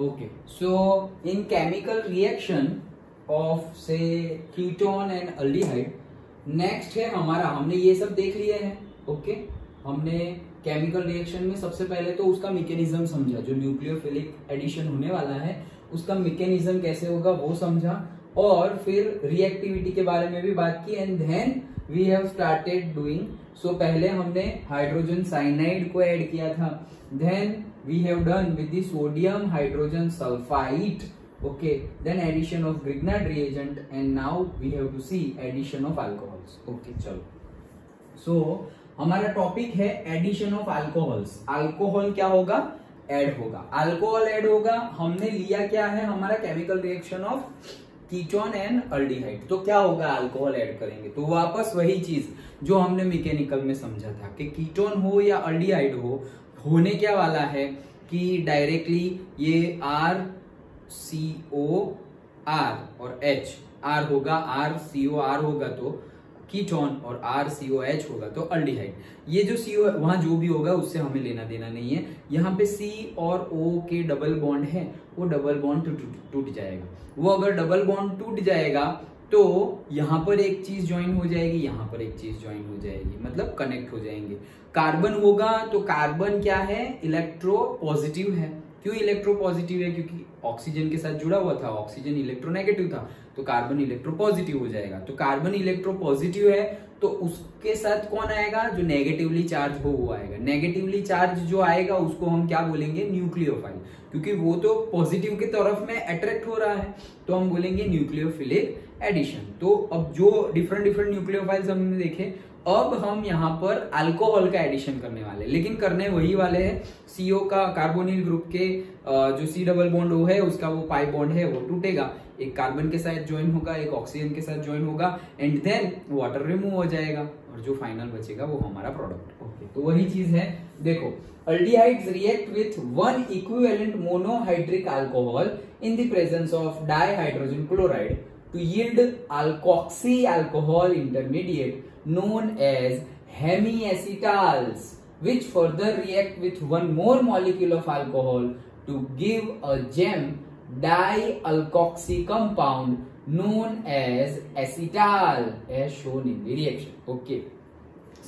Okay, so in chemical reaction of say ketone and aldehyde, next है हमारा, हमने ये सब देख लिए हैं. ओके, हमने केमिकल रिएक्शन में सबसे पहले तो उसका मैकेनिज्म समझा, जो न्यूक्लियोफिलिक एडिशन होने वाला है उसका मैकेनिज्म कैसे होगा वो समझा, और फिर रिएक्टिविटी के बारे में भी बात की. And then we have started doing. So पहले हमने हाइड्रोजन साइनाइड को ऐड किया था, then we have done with the sodium hydrogen sulfide. Okay, then addition of Grignard reagent, and now we have to see addition of alcohols. Okay, चलो. So हमारा topic है addition of alcohols. Alcohol क्या होगा? Add होगा. Alcohol add होगा. हमने लिया क्या है? हमारा chemical reaction of ketone and aldehyde. तो क्या होगा? अल्कोहल ऐड करेंगे तो वापस वही चीज जो हमने मैकेनिकल में समझा था कि कीटोन हो या अल्डिहाइड हो, होने क्या वाला है कि डायरेक्टली ये R CO R और H, R होगा, R CO R होगा तो कीटोन और R CO H होगा तो अल्डिहाइड. ये जो CO वहां जो भी होगा उससे हमें लेना देना नहीं है. यहाँ पे C और O के डबल बॉन्ड है, वो डबल बॉन्ड टूट जाएगा. वो अगर डबल बॉन्ड टूट जाएगा तो यहाँ पर एक चीज ज्वाइन हो जाएगी, यहाँ पर एक चीज ज्वाइन हो जाएगी, मतलब कनेक्ट हो जाएंगे. कार्बन होगा तो कार्बन क्या है? इलेक्ट्रो पॉजिटिव है. क्यों इलेक्ट्रो पॉजिटिव है? क्योंकि ऑक्सीजन के साथ जुड़ा हुआ था, ऑक्सीजन इलेक्ट्रोनेगेटिव था, तो कार्बन इलेक्ट्रो पॉजिटिव हो जाएगा. तो कार्बन इलेक्ट्रो पॉजिटिव है तो उसके साथ कौन आएगा? जो नेगेटिवली चार्ज हो वो आएगा. नेगेटिवली चार्ज जो आएगा उसको हम क्या बोलेंगे? न्यूक्लियोफाइल. क्योंकि वो तो पॉजिटिव की तरफ में अट्रैक्ट हो रहा है तो हम बोलेंगे न्यूक्लियोफिलिक एडिशन. तो अब जो डिफरेंट न्यूक्लियोफाइल्स हमने देखे, अब हम यहाँ पर अल्कोहल का एडिशन करने वाले, लेकिन करने वही वाले हैं. CO का कार्बोनिल ग्रुप के जो C डबल बॉन्ड O है उसका वो पाई बॉन्ड है वो टूटेगा, एक कार्बन के साथ ज्वाइन होगा, एक ऑक्सीजन के साथ ज्वाइन होगा, एंड देन वाटर रिमूव हो जाएगा और जो फाइनल बचेगा वो हमारा प्रोडक्ट. ओके, तो वही चीज है. देखो, aldehydes react with one equivalent monohydric alcohol in the presence of dihydrogen chloride to yield alkoxy alcohol intermediate known as hemiacetals, which further react with one more molecule of alcohol to give a gem dialkoxy compound known as acetal, as shown in the reaction. Okay,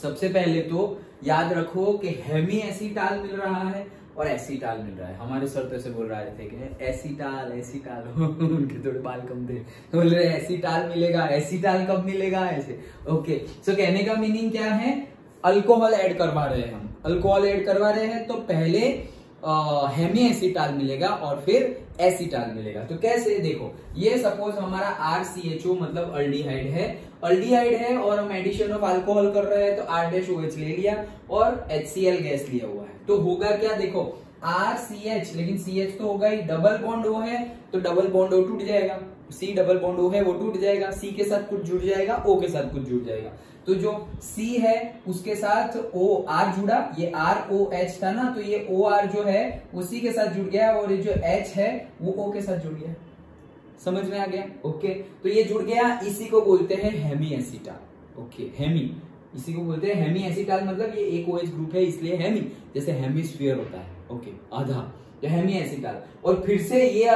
सबसे पहले तो याद रखो कि Hemy एसीटाल मिल रहा है और एसीटाल मिल रहा है. हमारे सर तो ऐसे बोल रहे थे कि एसीटाल उनके थोड़े बाल कम थे तो बोल रहे एसीटाल मिलेगा, एसीटाल कब मिलेगा ऐसे. ओके, सो कहने का मीनिंग क्या है? अल्कोहल ऐड करवा रहे हैं हम, अल्कोहल ऐड करवा रहे हैं तो पहले हेमी एसीटाल मिलेगा और फिर एसीटाल मिलेगा. तो कैसे? देखो, ये सपोज हमारा RCHO मतलब अल्डिहाइड है और हम एडिशन ऑफ अल्कोहल कर रहे हैं तो R-OH ले लिया और HCl गैस लिया हुआ है. तो होगा क्या? देखो, RCH, लेकिन CH तो होगा ही, डबल बॉन्ड O है तो डबल बॉन्ड O टूट जाएगा, C डबल बॉन्ड O है वो टूट जाएगा, C के साथ कुछ जुड़ जाएगा, O के साथ कुछ जुड़ जाएगा. तो जो C है उसके साथ OR जुड़ा, ये ROH था ना, तो ये OR जो है वो C के साथ जुड़ गया और ये जो H है वो O के साथ जुड़ गया. समझ में आ गया? ओके, तो ये जुड़ गया, इसी को बोलते हैं हेमी एसीटाल. ओके, हेमी, इसी को बोलते हैं हेमी एसीटाल, मतलब ये एक OH ग्रुप है इसलिए हेमी, जैसे हेमिस्फीयर होता है. ओके, आधा, तो हेमी एसीटाल. और फिर से ये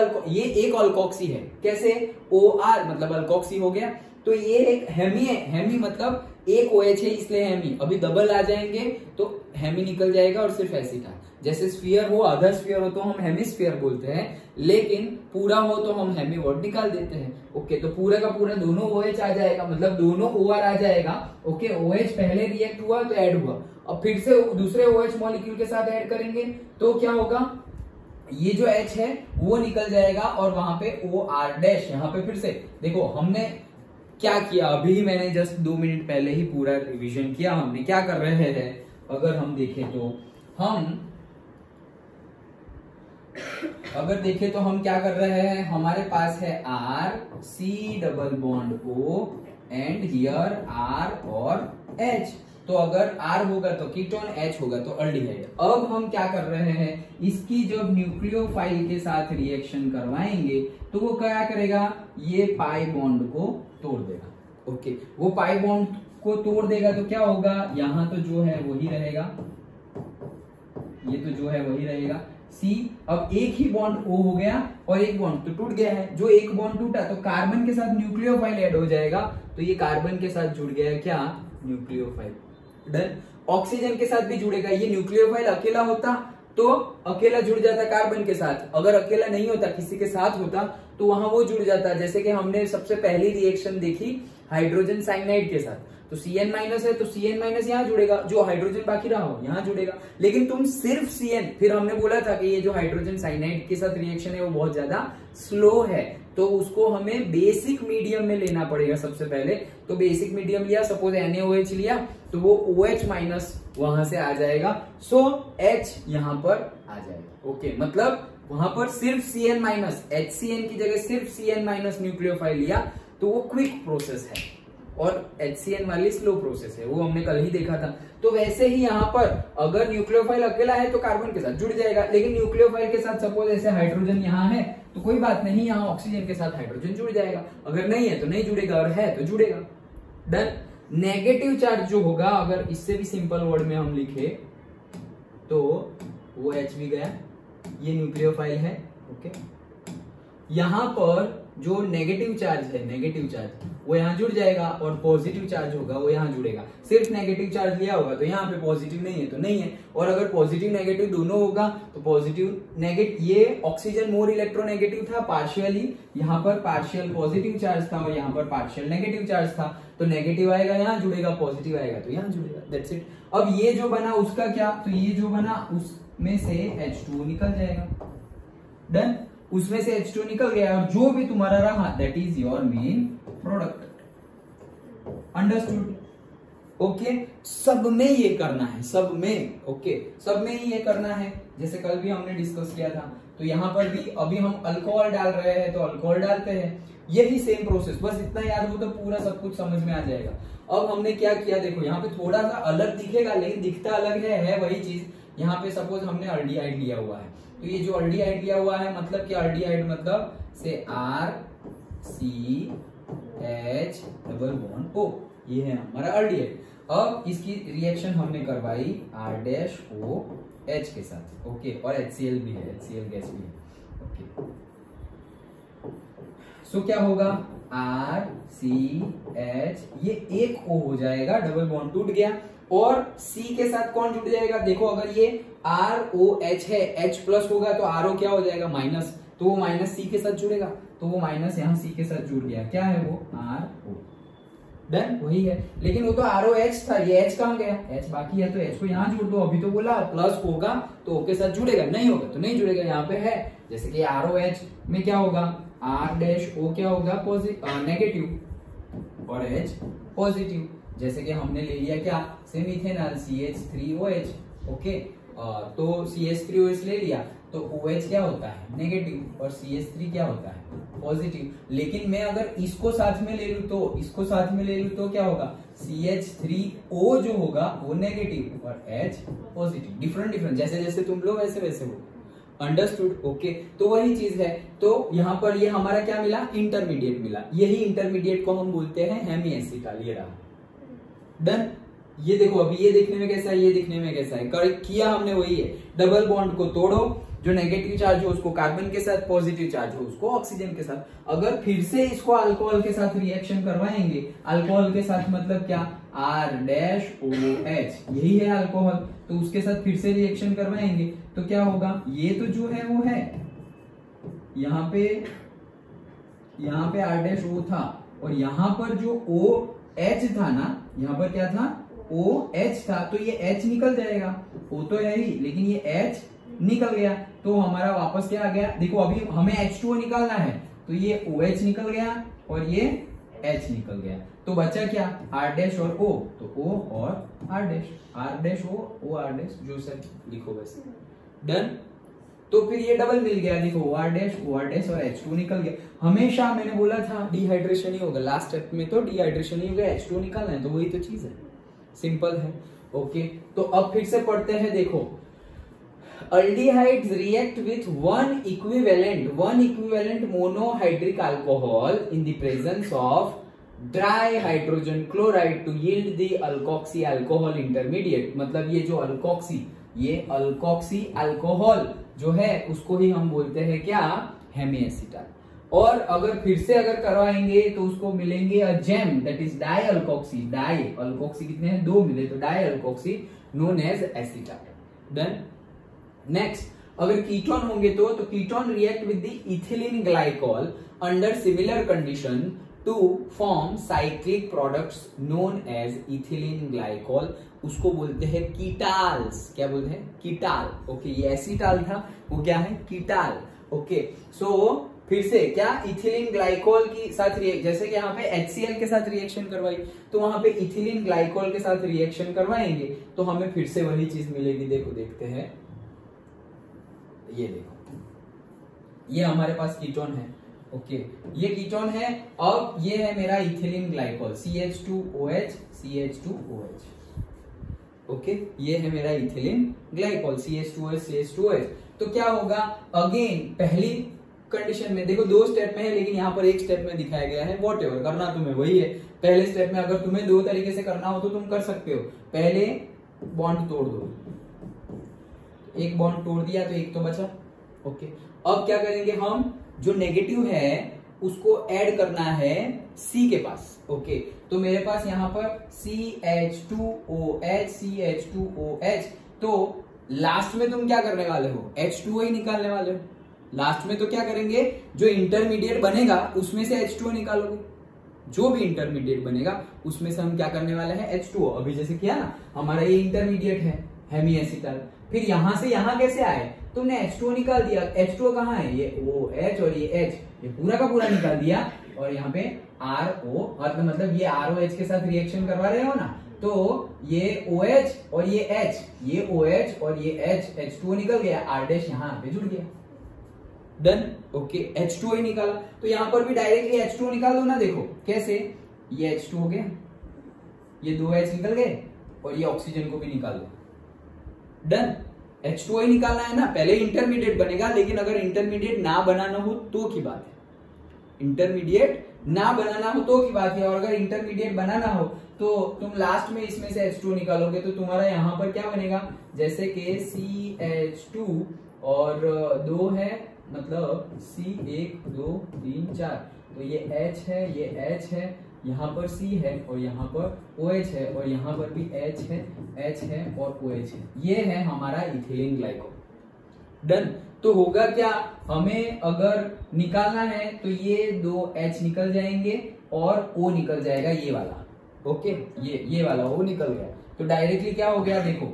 एक अल्कोक्सी है. कैसे? OR मतलब अल्कोक्सी हो गया, तो ये एक हेमी है. हेमी मतलब एक OH है इसलिए हेमी. अभी डबल आ जाएंगे तो हेमी निकल जाएगा और सिर्फ एसीटाल. जैसे स्फीयर हो, आधा स्फीयर हो तो हम हेमिस्फीयर बोलते हैं, लेकिन पूरा हो तो हम हेमी वर्ड निकाल देते हैं. ओके, तो पूरा का पूरा दोनों OH आ जाएगा, मतलब दोनों OR आ जाएगा. ओके, OH पहले रिएक्ट हुआ तो ऐड हुआ, अब फिर से दूसरे OH मॉलिक्यूल के साथ ऐड करेंगे तो क्या होगा? ये जो H है वो निकल जाएगा और वहां पे OR-. यहाँ पे फिर से देखो हमने क्या किया, अभी मैंने जस्ट 2 मिनट पहले ही पूरा रिवीजन किया. हमने क्या कर रहे हैं, अगर हम देखें तो हम क्या कर रहे हैं, हमारे पास है R, C double bond O and here R और H. तो अगर R होगा तो कीटोन, H होगा तो अल्डिहाइड. अब हम क्या कर रहे हैं, इसकी जब न्यूक्लियोफाइल के साथ रिएक्शन करवाएंगे तो वो क्या करेगा? ये पाई बॉन्ड को तोड़ देगा. ओके, वो पाई बॉन्ड को तोड़ देगा तो क्या होगा? यहां तो जो है वही रहेगा, ये तो जो है वही रहेगा. C, अब एक ही बॉन्ड O हो गया और एक बॉन्ड तो टूट गया है। जो एक बॉन्ड टूटा तो कार्बन के साथ न्यूक्लियोफाइल ऐड हो जाएगा, तो ये कार्बन के साथ जुड़ गया क्या, न्यूक्लियोफाइल। डन। ऑक्सीजन के साथ भी जुड़ेगा, ये न्यूक्लियोफाइल अकेला होता तो अकेला जुड़ जाता कार्बन के साथ, अगर अकेला नहीं होता किसी के साथ होता तो वहां वो जुड़ जाता। जैसे कि हमने सबसे पहली रिएक्शन देखी हाइड्रोजन साइनाइड के साथ, तो Cn माइनस है तो Cn माइनस यहाँ जुड़ेगा, जो हाइड्रोजन बाकी रहा हो यहाँ जुड़ेगा। लेकिन तुम सिर्फ Cn, फिर हमने बोला था कि ये जो हाइड्रोजन साइनाइड के साथ रिएक्शन है वो बहुत ज्यादा स्लो है, तो उसको हमें बेसिक मीडियम में लेना पड़ेगा सबसे पहले। तो बेसिक मीडियम लिया, सपोज NaOH लिया, तो वो OH माइनस वहां से आ जाएगा, सो H यहाँ पर आ जाएगा। ओके, मतलब वहां पर सिर्फ Cn माइनस, HCN की जगह सिर्फ Cn माइनस न्यूक्लियोफाइल लिया, तो वो क्विक प्रोसेस है और HCN वाली स्लो प्रोसेस है, वो हमने कल ही देखा था। तो वैसे ही यहाँ पर अगर न्यूक्लियोफाइल अकेला है तो कार्बन के साथ जुड़ जाएगा, लेकिन न्यूक्लियोफाइल के साथ सपोज ऐसे हाइड्रोजन यहाँ है तो कोई बात नहीं, यहाँ ऑक्सीजन के साथ हाइड्रोजन जुड़ जाएगा, अगर नहीं है तो नहीं जुड़ेगा, और है तो जुड़ेगा। डन। नेगेटिव चार्ज जो होगा, अगर इससे भी सिंपल वर्ड में हम लिखे तो वो H भी गया, ये न्यूक्लियोफाइल है। ओके, यहां पर जो नेगेटिव चार्ज है, नेगेटिव चार्ज वो यहाँ जुड़ जाएगा, और पॉजिटिव चार्ज होगा वो यहाँ जुड़ेगा। सिर्फ नेगेटिव चार्ज लिया होगा तो यहाँ पे पॉजिटिव नहीं है तो नहीं है, और अगर पॉजिटिव नेगेटिव दोनों होगा तो पॉजिटिव नेगेटिव, ये ऑक्सीजन मोर इलेक्ट्रोनेगेटिव था पार्शियली, यहाँ पर पार्शियल पॉजिटिव चार्ज था और यहाँ पर पार्शियल नेगेटिव चार्ज था, तो नेगेटिव आएगा यहाँ जुड़ेगा, पॉजिटिव आएगा तो यहाँ जुड़ेगा। That's it. अब ये जो बना उसका क्या, तो ये जो बना उसमें से H2O निकल जाएगा। डन। उसमें से H2 निकल गया और जो भी तुम्हारा रहा that is your main product. Understood? Okay, सब में ये करना है, सब में। ओके, सब में ही ये करना है, जैसे कल भी हमने डिस्कस किया था। तो यहाँ पर भी अभी हम अल्कोहल डाल रहे हैं तो अल्कोहल डालते हैं, यही सेम प्रोसेस, बस इतना याद हो तो पूरा सब कुछ समझ में आ जाएगा। अब हमने क्या किया, देखो यहाँ पे थोड़ा सा अलग दिखेगा लेकिन दिखता अलग है वही चीज। यहाँ पे सपोज हमने अल्डिहाइड लिया हुआ है, तो ये जो अल्डिहाइड लिया हुआ है मतलब कि अल्डिहाइड मतलब से RCH⸻O, ये है हमारा अल्डिहाइड। अब इसकी रिएक्शन हमने करवाई R-OH के साथ। ओके, और HCl भी है, HCl गैस भी है। ओके, सो क्या होगा, RCH, ये एक O हो जाएगा, डबल बॉन्ड टूट गया, और C के साथ कौन जुड़ जाएगा, देखो अगर ये ROH है, H प्लस होगा तो RO क्या हो जाएगा, माइनस, तो वो माइनस C के साथ जुड़ेगा, तो वो माइनस यहाँ C के साथ जुड़ गया, क्या है वो, RO। डन, वही है, लेकिन वो तो ROH था, ये H कहाँ गया, H बाकी है तो H को यहाँ जोड़ दो। अभी तो बोला प्लस होगा तो O के साथ जुड़ेगा, नहीं होगा तो नहीं जुड़ेगा, यहाँ पे है। जैसे कि ROH में क्या होगा, R-O क्या होगा, नेगेटिव, और H पॉजिटिव। जैसे कि हमने ले लिया क्या, सेम इथेनॉल CH3OH। ओके, तो CH3OH ले लिया तो OH क्या होता है, नेगेटिव, और CH3 क्या होता है, पॉजिटिव। लेकिन मैं अगर इसको साथ में ले लूं तो, इसको साथ में ले लूं तो क्या होगा, CH3O जो होगा वो नेगेटिव और H पॉजिटिव। डिफरेंट डिफरेंट, जैसे जैसे तुम लोग वैसे वैसे हो। अंडरस्टूड? ओके, तो वही चीज है। तो यहाँ पर ये हमारा क्या मिला, इंटरमीडिएट मिला। यही इंटरमीडिएट को हम बोलते हैं हेमीएसिकल। ये रहा। डन। ये देखो अभी ये देखने में कैसा है, ये दिखने में कैसा है, किया हमने वही है। डबल बॉन्ड को तोड़ो, जो नेगेटिव चार्ज हो उसको कार्बन के साथ, पॉजिटिव चार्ज हो उसको ऑक्सीजन के साथ। अगर फिर से इसको अल्कोहल के साथ रिएक्शन करवाएंगे, अल्कोहल के साथ मतलब क्या, R-OH, यही है अल्कोहल, तो उसके साथ फिर से रिएक्शन करवाएंगे तो क्या होगा, ये तो जो है वो है, यहाँ पे R-O था, और यहाँ पर जो OH था ना, यहाँ पर क्या था, OH था, तो ये H निकल जाएगा। O तो है ही, लेकिन ये H निकल गया, तो हमारा वापस क्या आ गया, देखो अभी हमें H2O निकालना है, तो ये OH निकल गया और ये H निकल गया, तो बचा क्या, R- और O, तो O और R-O, O-R, जो सर लिखो वैसे। डन। तो फिर ये डबल मिल गया, देखो O-, और H2 निकल गया। हमेशा मैंने बोला था डिहाइड्रेशन ही होगा, लास्ट स्टेप में तो डिहाइड्रेशन ही होगा, H2 निकालना है, तो वही तो चीज है, सिंपल है। ओके, तो अब फिर से पढ़ते हैं। देखो, aldehydes react with one equivalent monohydric alcohol in the presence of dry hydrogen chloride to yield the alkoxy alcohol intermediate। मतलब ये जो अल्कोक्सी, ये अल्कोक्सी अल्कोहल जो है उसको ही हम बोलते हैं क्या, हेमीएसिटाल। और अगर फिर से अगर करवाएंगे तो उसको मिलेंगे a gem that is dialkoxy. Dialkoxy कितने हैं, 2 मिले, तो dialkoxy known as acetal. Done. Next, अगर कीटोन होंगे तो ketone react with the ethylene glycol under similar condition to form cyclic products known as ethylene glycol. उसको बोलते हैं कीटाल्स। क्या बोलते हैं, कीटाल। ओके, ये एसिटाल था, वो क्या है, कीटाल। ओके, सो फिर से क्या, इथिलीन ग्लाइकोल की साथ जैसे कि यहाँ पे HCl के साथ रिएक्शन करवाई, तो वहां पे इथिलीन ग्लाइकोल के साथ रिएक्शन करवाएंगे तो हमें फिर से वही चीज मिलेगी। देखो, देखते हैं, ये देखो, ये हमारे पास कीटोन है। ओके, ये कीटोन है। अब ये है मेरा ethylene glycol, CH2OH CH2OH। Okay, ये है मेरा इथिलीन ग्लाइकोल, CH2OH CH2OH। तो क्या होगा, अगेन पहली कंडीशन में देखो 2 स्टेप में है, लेकिन यहाँ पर 1 स्टेप में दिखाया गया है। व्हाटएवर, करना तुम्हें वही है। पहले स्टेप में अगर तुम्हें 2 तरीके से करना हो तो तुम कर सकते हो। पहले बॉन्ड तोड़ दो, एक बॉन्ड तोड़ दिया तो एक तो बचा। ओके, अब क्या करेंगे हम, जो नेगेटिव है उसको ऐड करना है C के पास। ओके, तो मेरे पास यहाँ पर CH2OH CH2OH, तो लास्ट में तुम क्या करने वाले हो, H2O ही निकालने वाले हो। लास्ट में तो क्या करेंगे, जो इंटरमीडिएट बनेगा उसमें से H2O निकालोगे। जो भी इंटरमीडिएट बनेगा उसमें से हम क्या करने वाले हैं, H2O। अभी जैसे किया ना, हमारा ये इंटरमीडिएट है हेमीएसिटाल, फिर यहां से यहां कैसे आए, तुमने H2O निकाल दिया। H2O कहाँ है, ये OH और ये H, ये पूरा का पूरा निकाल दिया। और यहाँ पे RO, मतलब ये ROH के साथ रिएक्शन करवा रहे हो ना, तो ये OH और ये H, ये OH और ये H, H2O निकल गया, R' यहाँ पे जुड़ गया। डन। ओके, H2O ही निकाला, तो यहां पर भी डायरेक्टली H2O निकाल दो ना। देखो कैसे, ये H2 हो गया, ये 2H निकल गए, और ये ऑक्सीजन को भी निकाल दो। डन। H2O ही निकालना है ना, पहले इंटरमीडिएट बनेगा, लेकिन अगर इंटरमीडिएट ना बनाना हो तो की बात है। इंटरमीडिएट ना बनाना हो तो की बात है, और अगर इंटरमीडिएट बनाना हो तो तुम लास्ट में इसमें से H2O निकालोगे, तो तुम्हारा यहाँ पर क्या बनेगा, जैसे कि CH2 और 2 है, मतलब C 1 2 3 4, तो ये H है, ये H है, यहाँ पर C है, और यहाँ पर OH है, और यहाँ पर भी H है और OH है। ये है हमारा इथिलीन ग्लाइकोल। डन। तो होगा क्या, हमें अगर निकालना है तो ये 2 H निकल जाएंगे और O निकल जाएगा, ये वाला। ओके, ये वाला O निकल गया, तो डायरेक्टली क्या हो गया, देखो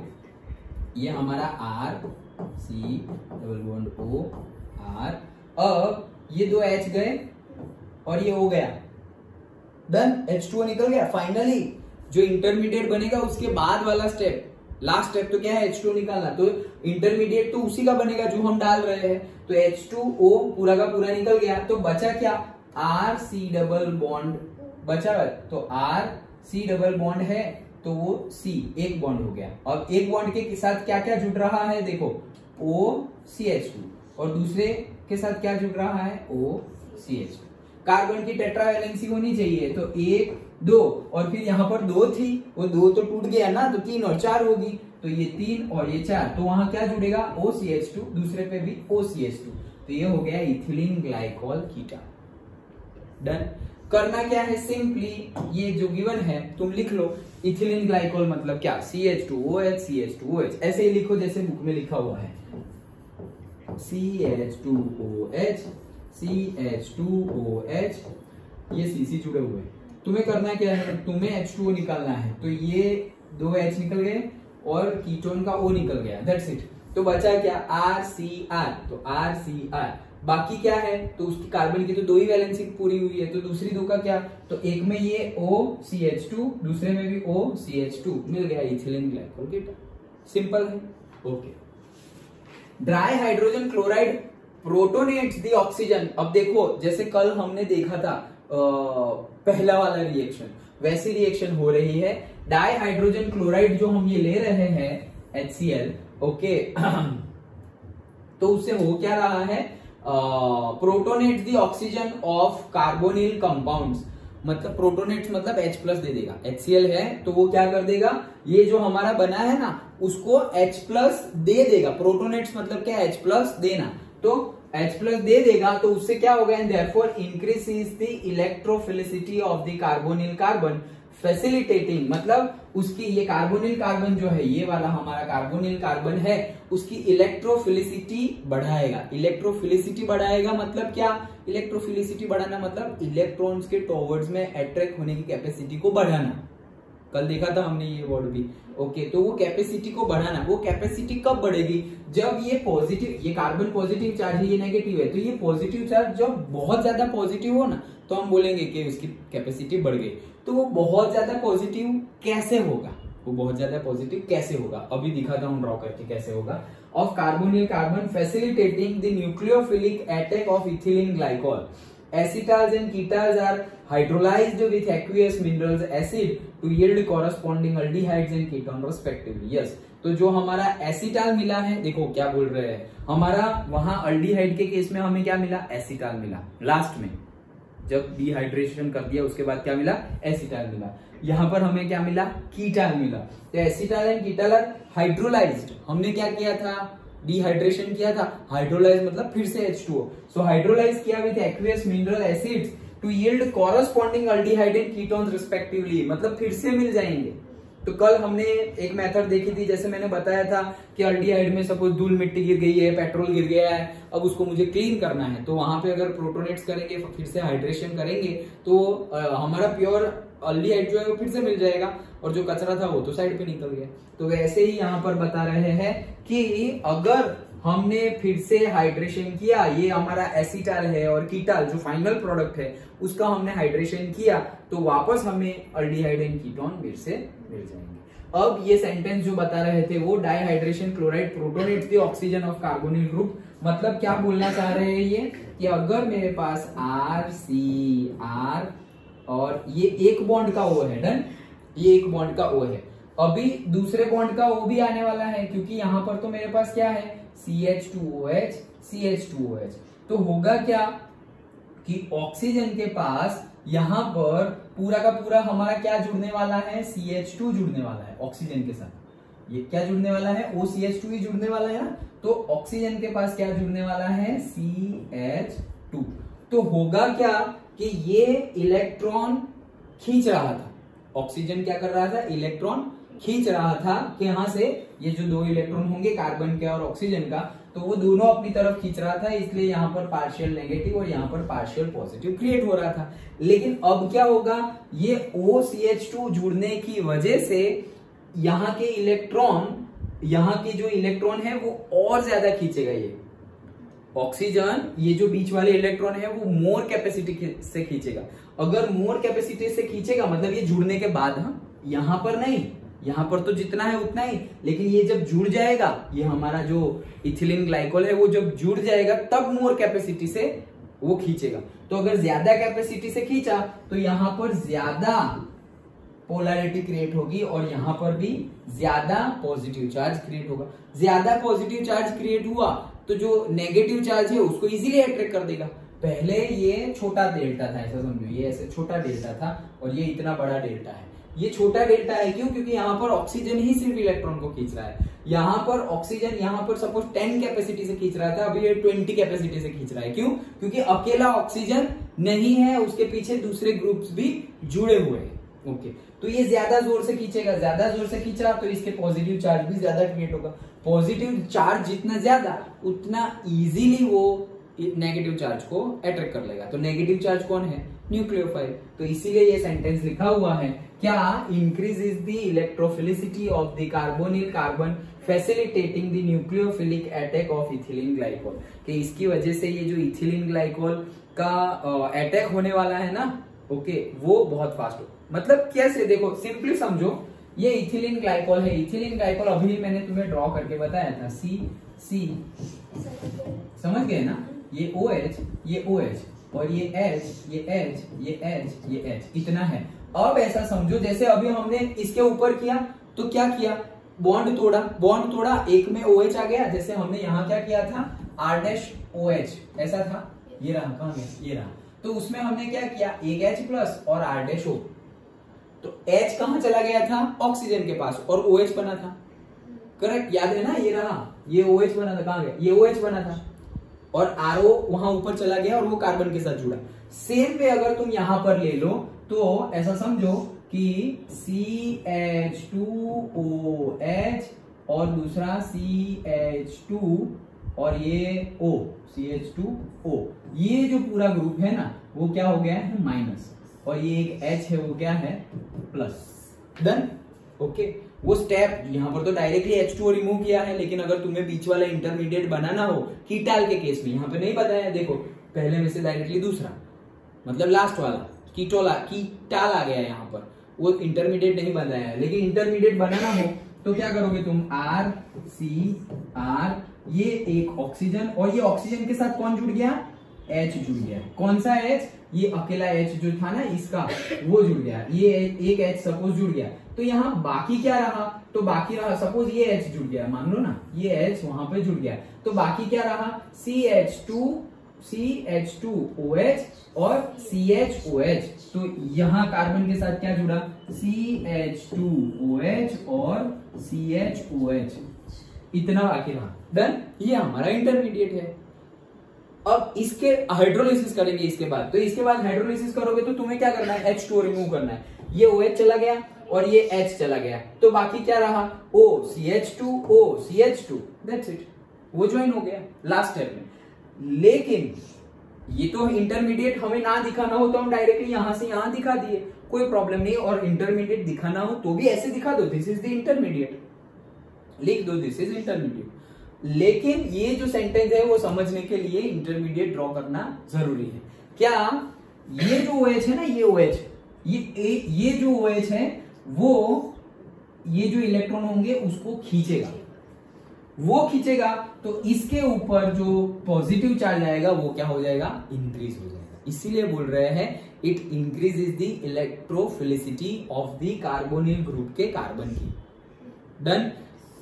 ये हमारा RC≡O R। अब ये 2 H गए और ये O गया। डन। H2O निकल गया। फाइनली जो इंटरमीडिएट बनेगा उसके बाद वाला स्टेप, लास्ट स्टेप तो क्या है, H2O निकालना। तो इंटरमीडिएट तो उसी का बनेगा जो हम डाल रहे हैं, तो H2O पूरा का पूरा निकल गया, तो बचा क्या, RC डबल बॉन्ड बचा। तो RC डबल बॉन्ड है तो वो C एक बॉन्ड हो गया। अब एक बॉन्ड के साथ क्या क्या जुड़ रहा है, देखो OCH2, और दूसरे के साथ क्या जुड़ रहा है, OCH2। कार्बन की टेट्रा वैलेंसी होनी चाहिए, तो 1 2, और फिर यहाँ पर 2 थी, वो 2 तो टूट गया ना, तो 3 और 4 होगी, तो ये 3 और ये 4, तो वहां क्या जुड़ेगा, OCH2, दूसरे पे भी OCH2, तो ये हो गया इथिलीन ग्लाइकोल कीटोन। डन। करना क्या है, सिंपली ये जो गिवन है तुम लिख लो, इथिलीन ग्लाइकोल मतलब क्या, CH2OH CH2OH, ऐसे ही लिखो जैसे बुक में लिखा हुआ है, CH2OH CH2OH, ये CC जुड़े हुए। तुम्हें करना क्या है, तुम्हें H2O निकालना है, तो ये 2 H निकल गए और कीटोन का O निकल गया, दैट्स इट। तो बचा क्या, RCR, तो RCR। बाकी क्या है, तो उसकी कार्बन की तो 2 ही वैलेंसी पूरी हुई है, तो दूसरी 2 का क्या, तो एक में ये OCH2, दूसरे में भी OCH2, मिल गया इथिलीन ग्लाइकोल कीटोन। सिंपल है। Okay. Dry hydrogen chloride protonates the oxygen. अब देखो जैसे कल हमने देखा था पहला वाला रिएक्शन, वैसी रिएक्शन हो रही है। डाई हाइड्रोजन क्लोराइड जो हम ये ले रहे हैं HCl, ओके, तो उससे हो क्या रहा है, protonate the oxygen of carbonyl compounds. मतलब प्रोटोनेट्स मतलब H प्लस दे देगा। HCl है तो वो क्या कर देगा, ये जो हमारा बना है ना उसको H प्लस दे देगा। प्रोटोनेट्स मतलब क्या, H प्लस देना, तो H प्लस दे देगा तो उससे क्या होगा, and therefore increases the electrophilicity of the carbonyl carbon facilitating, मतलब उसकी ये कार्बोनिल कार्बन जो है, ये वाला हमारा कार्बोनिल कार्बन है, उसकी इलेक्ट्रोफिलिसिटी बढ़ाएगा। इलेक्ट्रोफिलिसिटी बढ़ाएगा मतलब क्या, इलेक्ट्रोफिलिसिटी बढ़ाना मतलब इलेक्ट्रॉन्स के टॉवर्ड्स में अट्रैक्ट होने की कैपेसिटी को बढ़ाना। कल देखा था हमने ये वर्ड भी, ओके। तो वो कैपेसिटी को बढ़ाना, वो कैपेसिटी कब बढ़ेगी, जब ये पॉजिटिव, ये कार्बन पॉजिटिव चार्ज है, ये नेगेटिव है, तो ये पॉजिटिव चार्ज जब बहुत ज्यादा पॉजिटिव हो ना तो हम बोलेंगे कि उसकी कैपेसिटी बढ़ गई। तो वो बहुत ज्यादा पॉजिटिव कैसे होगा, वो बहुत ज्यादा पॉजिटिव कैसे होगा, अभी दिखाता हूं ड्रॉ करके कैसे होगा। Of carbonyl carbon facilitating the nucleophilic attack of ethylene glycol, acetals and ketals are hydrolyzed with aqueous minerals acid to yield corresponding aldehydes and ketone respectively. Yes, तो जो हमारा एसिटाल मिला है, देखो क्या बोल रहे हैं, हमारा वहां अल्डिहाइड के केस में हमें क्या मिला, एसिटाल मिला। लास्ट में जब डिहाइड्रेशन कर दिया उसके बाद क्या मिला, एसिटाल मिला। यहाँ पर हमें क्या मिला, कीटाल मिला। तो एसिटाल एंड कीटाल आर हाइड्रोलाइज्ड, हमने क्या किया था, डिहाइड्रेशन किया था। हाइड्रोलाइज मतलब फिर से H2O, सो हाइड्रोलाइज किया with aqueous mineral acids to yield corresponding aldehyde and ketones respectively, मतलब फिर से मिल जाएंगे। तो कल हमने एक मेथड देखी थी, जैसे मैंने बताया था कि अल्डिहाइड में सपोज धूल मिट्टी गिर गई है, पेट्रोल गिर गया है, अब उसको मुझे क्लीन करना है, तो वहां पे अगर प्रोटोनेट्स करेंगे, फिर से हाइड्रेशन करेंगे, तो हमारा प्योर अल्डिहाइड जो है वो फिर से मिल जाएगा, और जो कचरा था वो तो साइड पे निकल गया। तो वैसे ही यहाँ पर बता रहे हैं कि अगर हमने फिर से हाइड्रेशन किया, ये हमारा एसिटाल है और कीटाल जो फाइनल प्रोडक्ट है उसका हमने हाइड्रेशन किया, तो वापस हमें अल्डिहाइड एंड कीटोन फिर से मिल जाएंगे। अब ये सेंटेंस जो बता रहे थे वो dehydration chloride protonates the oxygen of carbonyl group, मतलब क्या बोलना चाह रहे हैं ये, कि अगर मेरे पास RCR और ये एक बॉन्ड का O है, डन, ये एक बॉन्ड का O है, अभी दूसरे बॉन्ड का O भी आने वाला है, क्योंकि यहां पर तो मेरे पास क्या है, CH2OH CH2OH, तो होगा क्या कि ऑक्सीजन के पास यहां पर पूरा का पूरा हमारा क्या जुड़ने वाला है, CH2 जुड़ने वाला है ऑक्सीजन के साथ। ये क्या जुड़ने वाला है, OCH2 ही जुड़ने वाला है ना, तो ऑक्सीजन के पास क्या जुड़ने वाला है, CH2। तो होगा क्या कि ये इलेक्ट्रॉन खींच रहा था, ऑक्सीजन क्या कर रहा था, इलेक्ट्रॉन खींच रहा था कि यहां से ये जो दो इलेक्ट्रॉन होंगे कार्बन के और ऑक्सीजन का, तो वो दोनों अपनी तरफ खींच रहा था, इसलिए यहाँ पर पार्शियल नेगेटिव और यहाँ पर पार्शियल पॉजिटिव क्रिएट हो रहा था। लेकिन अब क्या होगा, ये OCH2 जुड़ने की वजह से यहाँ के इलेक्ट्रॉन, यहाँ के जो इलेक्ट्रॉन है वो और ज्यादा खींचेगा, ये ऑक्सीजन, ये जो बीच वाले इलेक्ट्रॉन है वो मोर कैपेसिटी से खींचेगा। अगर मोर कैपेसिटी से खींचेगा मतलब ये जुड़ने के बाद, हाँ, यहां पर नहीं, यहां पर तो जितना है उतना ही, लेकिन ये जब जुड़ जाएगा, ये हमारा जो इथिलीन ग्लाइकोल है वो जब जुड़ जाएगा तब मोर कैपेसिटी से वो खींचेगा। तो अगर ज्यादा कैपेसिटी से खींचा तो यहां पर ज्यादा पोलैरिटी क्रिएट होगी और यहां पर भी ज्यादा पॉजिटिव चार्ज क्रिएट होगा। ज्यादा पॉजिटिव चार्ज क्रिएट हुआ तो जो नेगेटिव चार्ज है उसको इजीली अट्रैक्ट कर देगा। पहले ये छोटा डेल्टा था, ऐसा समझो, ये ऐसे छोटा डेल्टा था और ये इतना बड़ा डेल्टा है। ये छोटा डेल्टा है क्यों, क्योंकि यहाँ पर ऑक्सीजन ही सिर्फ इलेक्ट्रॉन को खींच रहा है। यहाँ पर ऑक्सीजन यहाँ पर सपोज 10 कैपेसिटी से खींच रहा था, अभी ये 20 कैपेसिटी से खींच रहा है। क्यों, क्योंकि अकेला ऑक्सीजन नहीं है, उसके पीछे दूसरे ग्रुप्स भी जुड़े हुए हैं। ओके, तो ये ज्यादा जोर से खींचेगा, ज्यादा जोर से खींचा तो इसके पॉजिटिव चार्ज भी ज्यादा क्रिएट होगा। पॉजिटिव चार्ज जितना ज्यादा उतना इजीली वो नेगेटिव चार्ज को अट्रैक्ट कर लेगा। तो नेगेटिव चार्ज कौन है, न्यूक्लियोफाइल। तो इसीलिए ये सेंटेंस लिखा हुआ है, क्या, increases the electrophilicity of the carbonyl carbon facilitating the nucleophilic attack of ethylene glycol, कि इसकी वजह से ये जो इथिलीन ग्लाइकोल का अटैक होने वाला है ना, ओके, वो बहुत फास्ट हो। मतलब कैसे, देखो सिंपली समझो, ये इथिलीन ग्लाइकोल है, इथिलीन ग्लाइकोल अभी मैंने तुम्हें ड्रॉ करके बताया था, C समझ गए ना, ये OH, ये OH और ये H, ये H, ये H, ये H, इतना है। अब ऐसा समझो जैसे अभी हमने इसके ऊपर किया तो क्या किया, बॉन्ड तोड़ा, बॉन्ड तोड़ा, एक में OH आ गया, जैसे हमने यहाँ क्या किया था, R-OH ऐसा था, ये रहा, कहाँ गया, ये रहा। तो उसमें हमने क्या किया, एक H प्लस और R डैश O। तो H कहां चला गया था, ऑक्सीजन के पास, और OH बना था। करेक्ट, याद है ना, ये रहा, ये OH बना था, कहां गया, ये OH बना था, और RO वहां ऊपर चला गया और वो कार्बन के साथ जुड़ा। सेम वे अगर तुम यहां पर ले लो तो ऐसा समझो कि CH2OH और दूसरा CH2 और ये O, CH2O, ये जो पूरा ग्रुप है ना वो क्या हो गया है, माइनस, और ये एक H है वो क्या है, प्लस। Done, okay. वो स्टेप यहाँ पर तो डायरेक्टली H2O रिमूव किया है, लेकिन अगर तुम्हें बीच वाला इंटरमीडिएट बनाना हो कीटाल के केस में, यहाँ पे नहीं बताया, देखो पहले में से डायरेक्टली दूसरा, मतलब लास्ट वाला कीटाल आ गया यहाँ पर, वो इंटरमीडिएट नहीं बनाया है। लेकिन इंटरमीडिएट बनाना हो तो क्या करोगे तुम, RCR, ये एक ऑक्सीजन, और ये ऑक्सीजन के साथ कौन जुड़ गया, H जुड़ गया। कौन सा H, ये अकेला H जो था ना इसका, वो जुड़ गया, ये एक H सपोज जुड़ गया। तो यहाँ बाकी क्या रहा, तो बाकी रहा, सपोज ये H जुड़ गया, मान लो ना ये H वहां पे जुड़ गया, तो बाकी क्या रहा, CH2OH और CHOH। तो यहाँ कार्बन के साथ क्या जुड़ा, CH2OH और CHOH, इतना बाकी रहा। डन, ये हमारा इंटरमीडिएट है। अब इसके हाइड्रोलिसिस करेंगे इसके बाद, तो इसके बाद हाइड्रोलिसिस करोगे तो तुम्हें क्या करना है, H2O रिमूव करना है। ये OH चला गया और ये H चला गया, तो बाकी क्या रहा, O CH2O CH2, that's it, वो ज्वाइन हो गया लास्ट स्टेप में। लेकिन ये तो इंटरमीडिएट हमें ना दिखाना हो तो हम डायरेक्टली यहां से यहां दिखा दिए, कोई प्रॉब्लम नहीं। और इंटरमीडिएट दिखाना हो तो भी ऐसे दिखा दो, दिस इज द इंटरमीडिएट, लिख दो दिस इज इंटरमीडिएट। लेकिन ये जो सेंटेंस है वो समझने के लिए इंटरमीडिएट ड्रॉ करना जरूरी है। क्या ये जो OH है ना, ये OH, ये जो OH है वो ये जो इलेक्ट्रॉन होंगे उसको खींचेगा, वो खींचेगा, तो इसके ऊपर जो पॉजिटिव चार्ज आएगा वो क्या हो जाएगा, इंक्रीज हो जाएगा। इसीलिए बोल रहे हैं it increases the electrophilicity of the carbonyl group के कार्बन की। डन,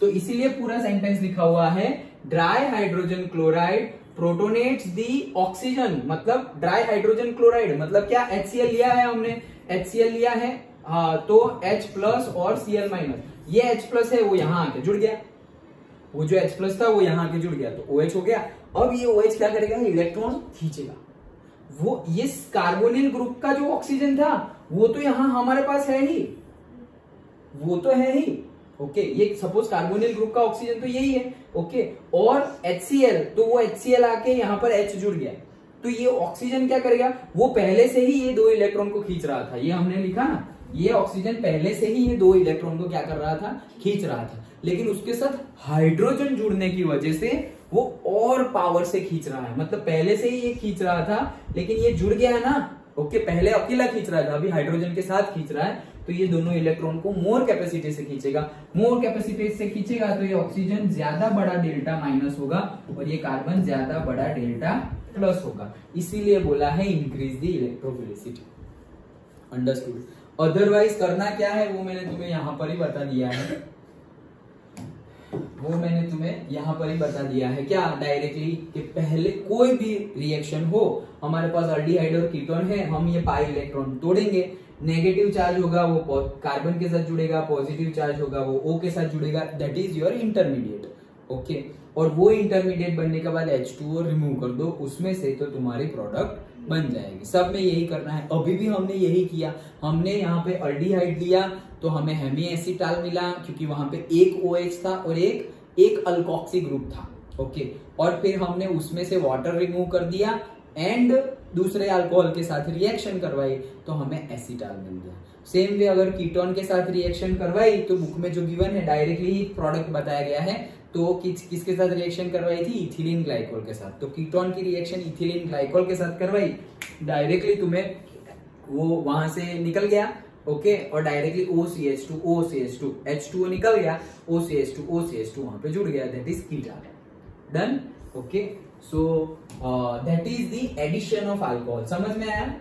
तो इसीलिए पूरा सेंटेंस लिखा हुआ है, ड्राई हाइड्रोजन क्लोराइड प्रोटोनेट्स दी ऑक्सीजन, मतलब ड्राई हाइड्रोजन क्लोराइड मतलब क्या, HCl लिया है हमने, HCl लिया है, तो H प्लस और Cl माइनस, ये H प्लस है वो यहां आके जुड़ गया, वो जो H प्लस था वो यहां आके जुड़ गया, तो OH हो गया। अब ये OH क्या करेगा, इलेक्ट्रॉन खींचेगा। वो ये कार्बोनिल ग्रुप का जो ऑक्सीजन था वो तो यहां हमारे पास है ही, वो तो है ही, ओके। ये सपोज कार्बोनिल ग्रुप का ऑक्सीजन तो यही है, ओके। और HCl, तो वो HCl आके यहाँ पर H जुड़ गया, तो ये ऑक्सीजन क्या करेगा, वो पहले से ही ये दो इलेक्ट्रॉन को खींच रहा था, ये हमने लिखा ना, ये ऑक्सीजन पहले से ही ये दो इलेक्ट्रॉन को क्या कर रहा था, खींच रहा था। लेकिन उसके साथ हाइड्रोजन जुड़ने की वजह से वो और पावर से खींच रहा है, मतलब पहले से ही ये खींच रहा था लेकिन ये जुड़ गया है ना, ओके। पहले अकेला खींच रहा था, अभी हाइड्रोजन के साथ खींच रहा है, तो ये दोनों इलेक्ट्रॉन को मोर कैपेसिटी से खींचेगा। मोर कैपेसिटी से खींचेगा तो ये ऑक्सीजन ज्यादा बड़ा डेल्टा माइनस होगा और ये कार्बन ज्यादा बड़ा डेल्टा प्लस होगा, इसीलिए बोला है increase the electrophilicity. Understood. Otherwise करना क्या है वो मैंने तुम्हें यहां पर ही बता दिया है, वो मैंने तुम्हें यहां पर ही बता दिया है। क्या डायरेक्टली कि पहले कोई भी रिएक्शन हो, हमारे पास अल्डिहाइड और कीटोन है, हम ये पाई इलेक्ट्रॉन तोड़ेंगे, नेगेटिव चार्ज होगा वो कार्बन के साथ जुड़ेगा, पॉजिटिव चार्ज होगा वो O के साथ जुड़ेगा, that is your intermediate, okay. और वो इंटरमीडिएट बनने के बाद H2O रिमूव कर दो उसमें से, तो तुम्हारी प्रोडक्ट बन जाएगी। सब में यही करना है, अभी भी हमने यही किया। हमने यहाँ पे अल्डिहाइड लिया तो हमें हेमीएसिटाल मिला, क्योंकि वहां पे एक OH था और एक अल्कोक्सी ग्रुप था, ओके। और फिर हमने उसमें से वाटर रिमूव कर दिया एंड दूसरे अल्कोहल के साथ रिएक्शन करवाई तो हमें एसिटाल मिल गया। सेम वे अगर कीटोन के साथ रिएक्शन करवाई तो बुक में जो गिवन है डायरेक्टली प्रोडक्ट बताया गया है, तो किसके साथ रिएक्शन करवाई थी, इथिलीन ग्लाइकोल के साथ। तो कीटोन की रिएक्शन इथिलीन ग्लाइकोल के साथ करवाई, डायरेक्टली तुम्हें वो वहां से निकल गया, ओके। और डायरेक्टली OCH2 H2O निकल गया, OCH2 वहां पे जुड़ गया, that is ketal. Done, okay. So that is the addition of alcohol. समझ में आया,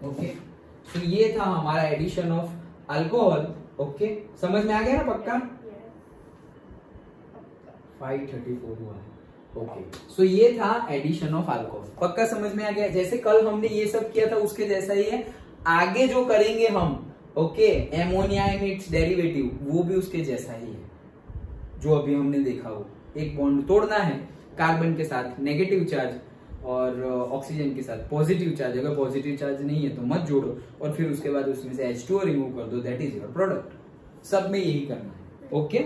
ओके। तो ये था हमारा एडिशन ऑफ अल्कोहल, ओके। समझ में आ गया ना, पक्का? 5:34 हुआ है, ओके, सो ये था एडिशन ऑफ अल्कोहल। पक्का समझ में आ गया? जैसे कल हमने ये सब किया था उसके जैसा ही है। आगे जो करेंगे हम, okay, ammonia and it's derivative, वो भी उसके जैसा ही है जो अभी हमने देखा। वो एक बॉन्ड तोड़ना है कार्बन के साथ नेगेटिव चार्ज और ऑक्सीजन के साथ पॉजिटिव चार्ज। अगर पॉजिटिव चार्ज नहीं है तो मत जोड़ो, और फिर उसके बाद उसमें से H2O रिमूव कर दो, दैट इज योर प्रोडक्ट। सब में यही करना है। ओके